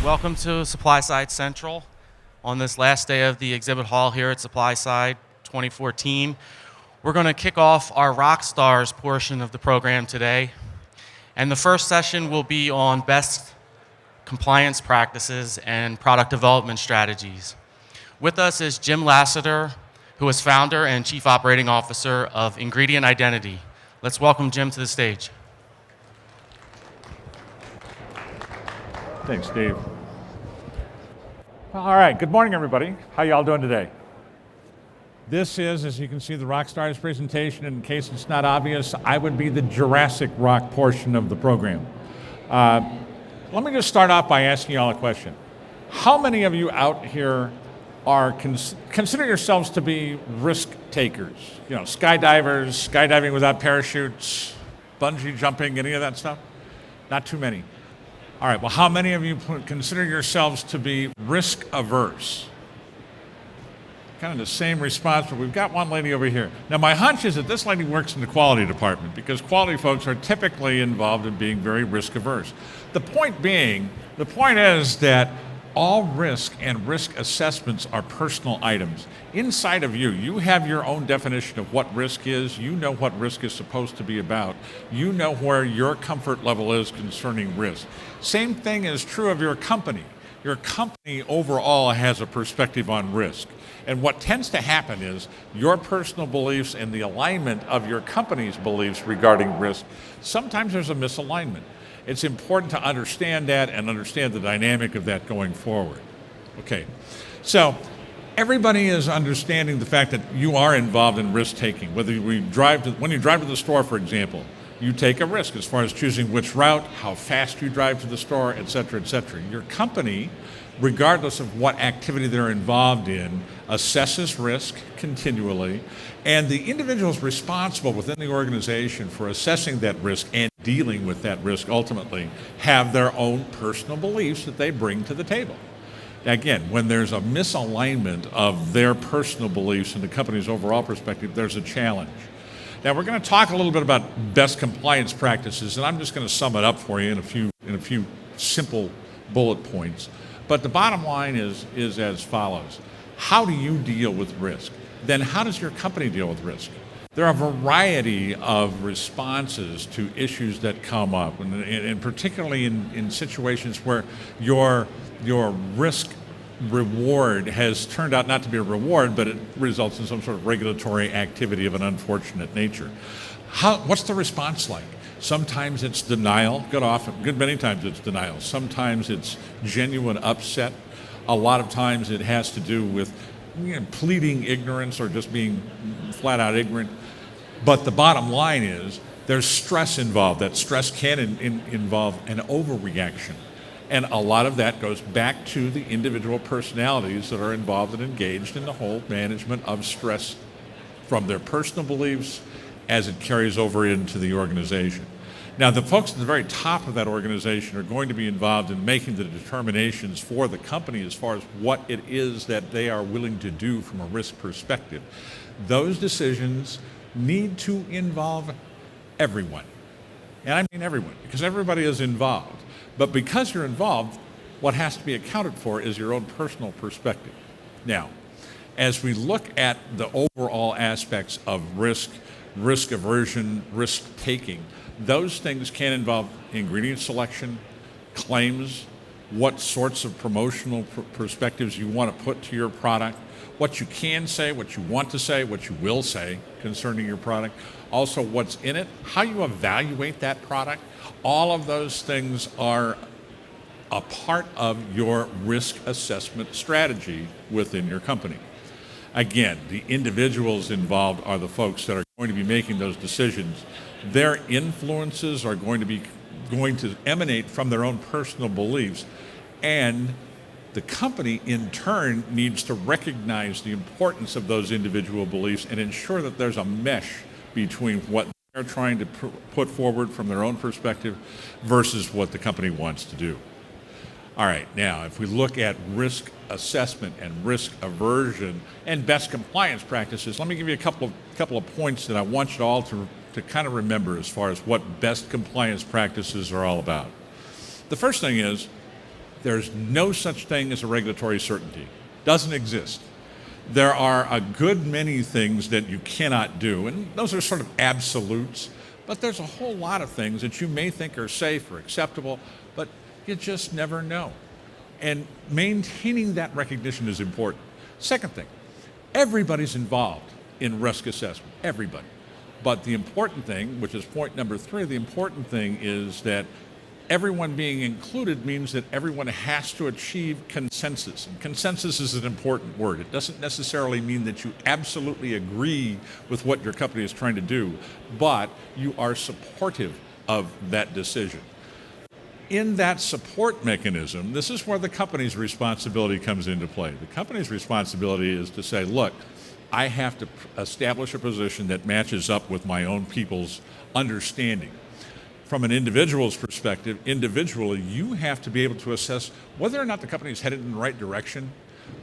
Welcome to SupplySide Central on this last day of the exhibit hall here at SupplySide 2014. We're going to kick off our Rockstars portion of the program today. And the first session will be on best compliance practices and product development strategies. With us is Jim Lassiter, who is founder and chief operating officer of Ingredient Identity. Let's welcome Jim to the stage. Thanks, Steve. All right, good morning, everybody. How y'all doing today? This is, as you can see, the Rockstars presentation. In case it's not obvious, I would be the Jurassic Rock portion of the program. Let me just start off by asking y'all a question. How many of you out here are consider yourselves to be risk takers? You know, skydivers, skydiving without parachutes, bungee jumping, any of that stuff? Not too many. All right, well, how many of you consider yourselves to be risk averse? Kind of the same response, but we've got one lady over here. Now, my hunch is that this lady works in the quality department because quality folks are typically involved in being very risk averse. The point is that all risk and risk assessments are personal items. Inside of you, you have your own definition of what risk is. You know what risk is supposed to be about. You know where your comfort level is concerning risk. Same thing is true of your company. Your company overall has a perspective on risk. And what tends to happen is your personal beliefs and the alignment of your company's beliefs regarding risk, sometimes there's a misalignment. It's important to understand that and understand the dynamic of that going forward. Okay, so everybody is understanding the fact that you are involved in risk taking. When you drive to the store, for example, you take a risk as far as choosing which route, how fast you drive to the store, et cetera, et cetera. Your company, regardless of what activity they're involved in, assesses risk continually, and the individuals responsible within the organization for assessing that risk and dealing with that risk ultimately have their own personal beliefs that they bring to the table. Again, when there's a misalignment of their personal beliefs and the company's overall perspective, there's a challenge. Now, we're going to talk a little bit about best compliance practices, and I'm just going to sum it up for you in a few simple bullet points. But the bottom line is as follows. How do you deal with risk? Then how does your company deal with risk? There are a variety of responses to issues that come up, and particularly in situations where your risk reward has turned out not to be a reward, but it results in some sort of regulatory activity of an unfortunate nature. What's the response like? Sometimes it's denial. Good many times it's denial. Sometimes it's genuine upset. A lot of times it has to do with pleading ignorance or just being flat out ignorant. But the bottom line is there's stress involved. That stress can involve an overreaction. And a lot of that goes back to the individual personalities that are involved and engaged in the whole management of stress from their personal beliefs as it carries over into the organization. Now, the folks at the very top of that organization are going to be involved in making the determinations for the company as far as what it is that they are willing to do from a risk perspective. Those decisions need to involve everyone. And I mean everyone, because everybody is involved. But because you're involved, what has to be accounted for is your own personal perspective. Now, as we look at the overall aspects of risk aversion, risk taking, those things can involve ingredient selection, claims, what sorts of promotional perspectives you want to put to your product, what you can say, what you want to say, what you will say concerning your product, also what's in it, how you evaluate that product. All of those things are a part of your risk assessment strategy within your company. Again, the individuals involved are the folks that are going to be making those decisions. Their influences are going to emanate from their own personal beliefs, and the company in turn needs to recognize the importance of those individual beliefs and ensure that there's a mesh between what they're trying to put forward from their own perspective versus what the company wants to do. All right, now if we look at risk assessment and risk aversion and best compliance practices, let me give you a couple of points that I want you all to kind of remember as far as what best compliance practices are all about. The first thing is There's no such thing as a regulatory certainty. Doesn't exist. There are a good many things that you cannot do, and those are sort of absolutes, but there's a whole lot of things that you may think are safe or acceptable, but you just never know. And maintaining that recognition is important. Second thing, everybody's involved in risk assessment, everybody. But the important thing, which is point number 3, the important thing is that everyone being included means that everyone has to achieve consensus. And consensus is an important word. It doesn't necessarily mean that you absolutely agree with what your company is trying to do, but you are supportive of that decision. In that support mechanism, this is where the company's responsibility comes into play. The company's responsibility is to say, look, I have to establish a position that matches up with my own people's understanding. From an individual's perspective, individually, you have to be able to assess whether or not the company is headed in the right direction,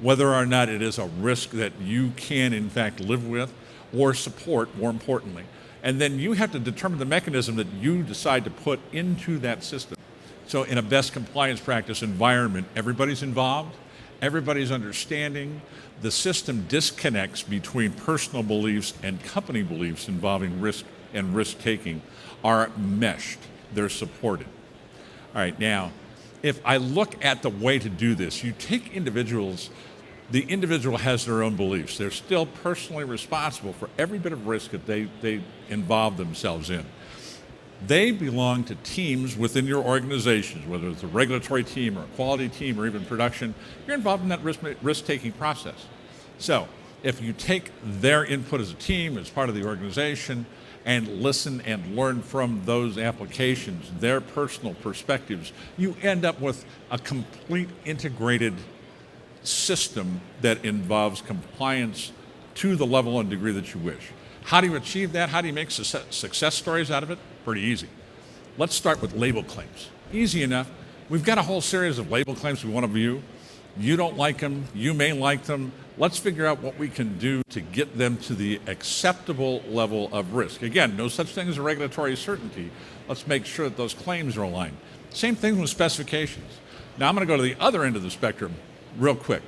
whether or not it is a risk that you can, in fact, live with or support, more importantly. And then you have to determine the mechanism that you decide to put into that system. So in a best compliance practice environment, everybody's involved, everybody's understanding. The system disconnects between personal beliefs and company beliefs involving risk and risk-taking are meshed. They're supported. All right, now, if I look at the way to do this, you take individuals, the individual has their own beliefs. They're still personally responsible for every bit of risk that they involve themselves in. They belong to teams within your organizations, whether it's a regulatory team or a quality team or even production. You're involved in that risk-taking process. So if you take their input as a team, as part of the organization, and listen and learn from those applications, their personal perspectives, you end up with a complete integrated system that involves compliance to the level and degree that you wish. How do you achieve that? How do you make success stories out of it? Pretty easy. Let's start with label claims. Easy enough. We've got a whole series of label claims we want to view. You don't like them, you may like them. Let's figure out what we can do to get them to the acceptable level of risk. Again, no such thing as a regulatory certainty. Let's make sure that those claims are aligned. Same thing with specifications. Now I'm going to go to the other end of the spectrum real quick.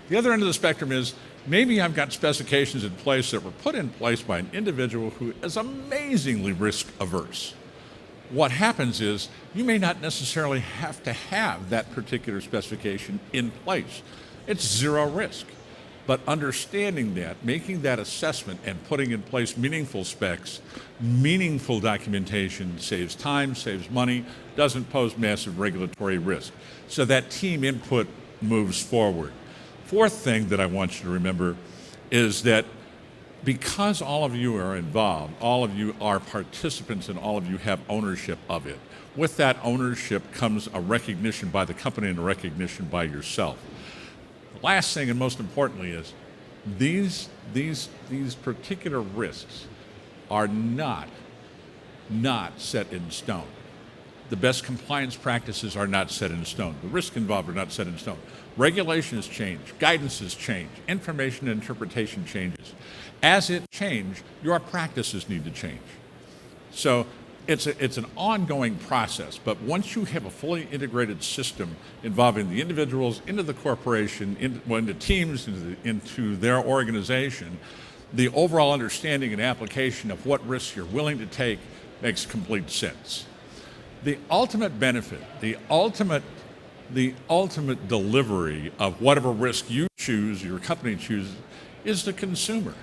The other end of the spectrum is maybe I've got specifications in place that were put in place by an individual who is amazingly risk averse. What happens is you may not necessarily have to have that particular specification in place. It's zero risk. But understanding that, making that assessment and putting in place meaningful specs, meaningful documentation saves time, saves money, doesn't pose massive regulatory risk. So that team input moves forward. Fourth thing that I want you to remember is that because all of you are involved, all of you are participants, and all of you have ownership of it. With that ownership comes a recognition by the company and a recognition by yourself. The last thing, and most importantly, is these particular risks are not set in stone. The best compliance practices are not set in stone. The risks involved are not set in stone. Regulations change, guidances change, information and interpretation changes. As it changes, your practices need to change. So it's an ongoing process, but once you have a fully integrated system involving the individuals into the corporation, into teams, into their organization, the overall understanding and application of what risks you're willing to take makes complete sense. The ultimate benefit, the ultimate delivery of whatever risk you choose, your company chooses, is the consumer.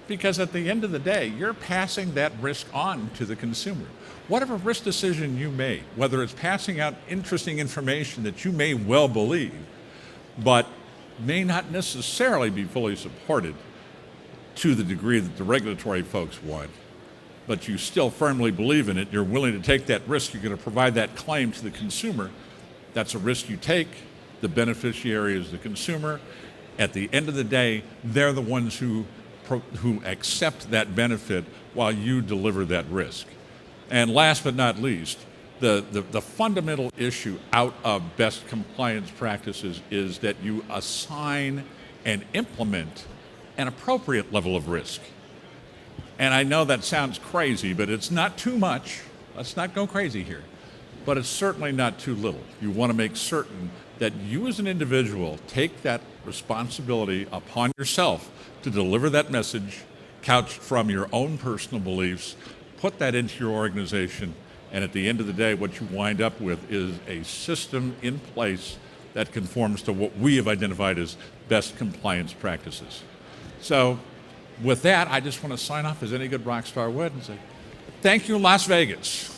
Because at the end of the day, you're passing that risk on to the consumer. Whatever risk decision you made, whether it's passing out interesting information that you may well believe, but may not necessarily be fully supported to the degree that the regulatory folks want, but you still firmly believe in it, you're willing to take that risk, you're going to provide that claim to the consumer, that's a risk you take. The beneficiary is the consumer. At the end of the day, they're the ones who accept that benefit while you deliver that risk. And last but not least, the fundamental issue out of best compliance practices is that you assign and implement an appropriate level of risk. And I know that sounds crazy, but it's not too much. Let's not go crazy here. but it's certainly not too little. You want to make certain that you as an individual take that responsibility upon yourself to deliver that message couched from your own personal beliefs, put that into your organization, and at the end of the day, what you wind up with is a system in place that conforms to what we have identified as best compliance practices. So with that, I just want to sign off as any good rock star would and say, thank you, Las Vegas.